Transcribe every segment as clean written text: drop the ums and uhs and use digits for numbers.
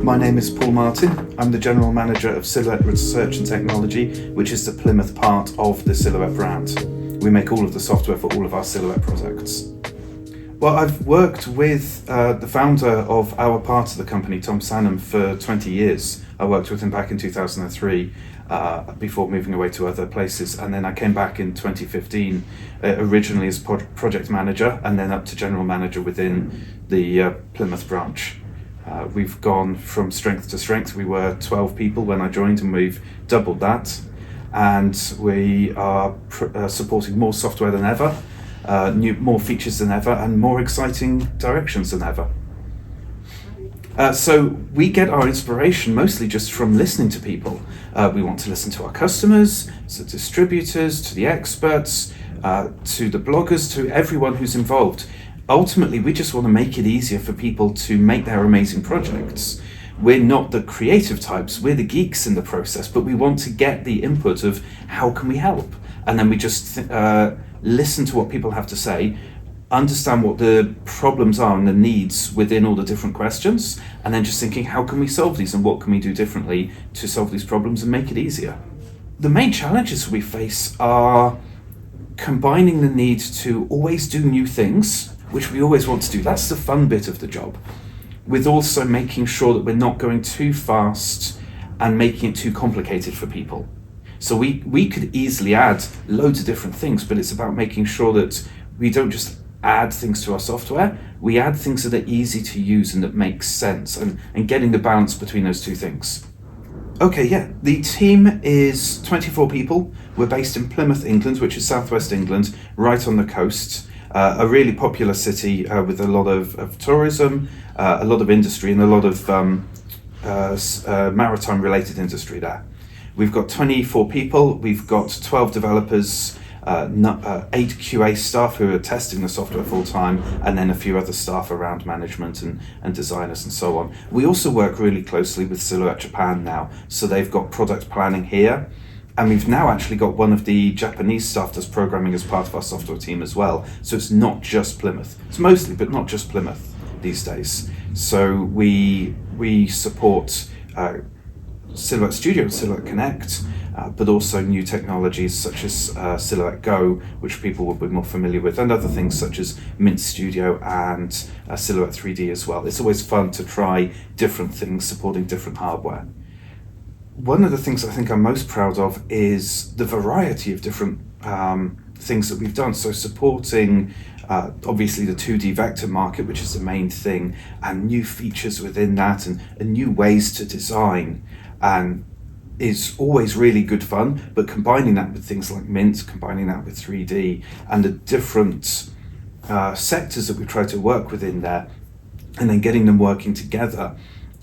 My name is Paul Martin. I'm the General Manager of Silhouette Research and Technology, which is the Plymouth part of the Silhouette brand. We make all of the software for all of our Silhouette products. Well, I've worked with the founder of our part of the company, Tom Sanham, for 20 years. I worked with him back in 2003 before moving away to other places, and then I came back in 2015 originally as project manager and then up to general manager within the Plymouth branch. We've gone from strength to strength. We were 12 people when I joined, and we've doubled that, and we are supporting more software than ever, more features than ever, and more exciting directions than ever. So we get our inspiration mostly just from listening to people. We want to listen to our customers, to distributors, to the experts, to the bloggers, to everyone who's involved. Ultimately, we just want to make it easier for people to make their amazing projects. We're not the creative types, we're the geeks in the process, but we want to get the input of how can we help? And then we just listen to what people have to say, understand what the problems are and the needs within all the different questions, and then just thinking, how can we solve these and what can we do differently to solve these problems and make it easier? The main challenges we face are combining the need to always do new things, which we always want to do. That's the fun bit of the job, with also making sure that we're not going too fast and making it too complicated for people. So we could easily add loads of different things, but it's about making sure that we don't just add things to our software, we add things that are easy to use and that make sense, and getting the balance between those two things. Okay, yeah, the team is 24 people. We're based in Plymouth, England, which is southwest England, right on the coast. A really popular city with a lot of tourism, a lot of industry, and a lot of maritime related industry there. We've got 24 people, we've got 12 developers, 8 QA staff who are testing the software full time, and then a few other staff around management and designers and so on. We also work really closely with Silhouette Japan now, so they've got product planning here. And we've now actually got one of the Japanese staff does programming as part of our software team as well. So it's not just Plymouth. It's mostly, but not just Plymouth these days. So we support Silhouette Studio and Silhouette Connect, but also new technologies such as Silhouette Go, which people will be more familiar with, and other things such as Mint Studio and Silhouette 3D as well. It's always fun to try different things supporting different hardware. One of the things I think I'm most proud of is the variety of different things that we've done. So supporting obviously the 2D vector market, which is the main thing, and new features within that, and new ways to design, and is always really good fun. But combining that with things like Mint, combining that with 3D, and the different sectors that we try to work within there, and then getting them working together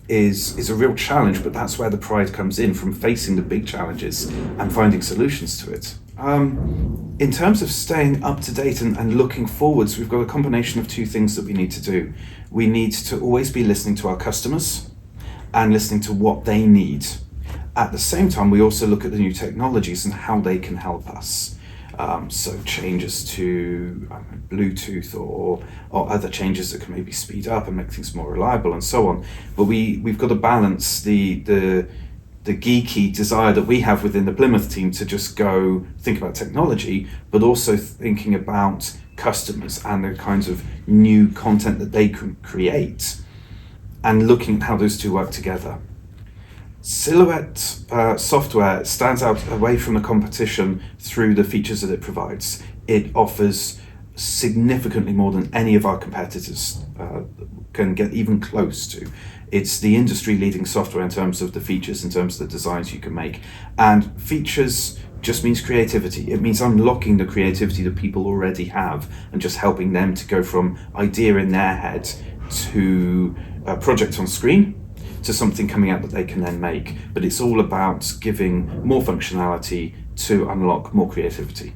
is a real challenge, but that's where the pride comes in, from facing the big challenges and finding solutions to it. In terms of staying up to date and looking forwards, we've got a combination of two things that we need to do. We need to always be listening to our customers and listening to what they need. At the same time, we also look at the new technologies and how they can help us. So changes to Bluetooth or other changes that can maybe speed up and make things more reliable and so on. But we've got to balance the geeky desire that we have within the Plymouth team to just go think about technology, but also thinking about customers and the kinds of new content that they can create, and looking at how those two work together. Silhouette software stands out away from the competition through the features that it provides. It offers significantly more than any of our competitors can get even close to. It's the industry leading software in terms of the features, in terms of the designs you can make. And features just means creativity. It means unlocking the creativity that people already have and just helping them to go from idea in their head to a project on screen, to something coming out that they can then make. But it's all about giving more functionality to unlock more creativity.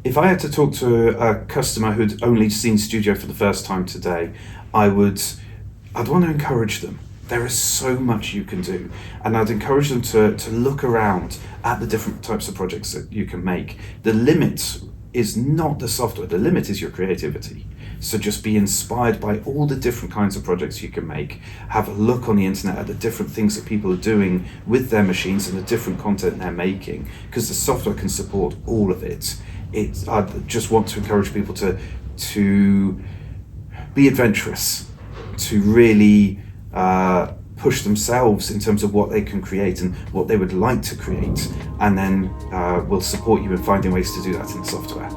If I had to talk to a customer who'd only seen Studio for the first time today, I'd want to encourage them. There is so much you can do, and I'd encourage them to look around at the different types of projects that you can make. The limit is not the software, the limit is your creativity. So just be inspired by all the different kinds of projects you can make. Have a look on the internet at the different things that people are doing with their machines and the different content they're making, because the software can support all of it. I just want to encourage people to be adventurous, to really push themselves in terms of what they can create and what they would like to create, and then we'll support you in finding ways to do that in the software.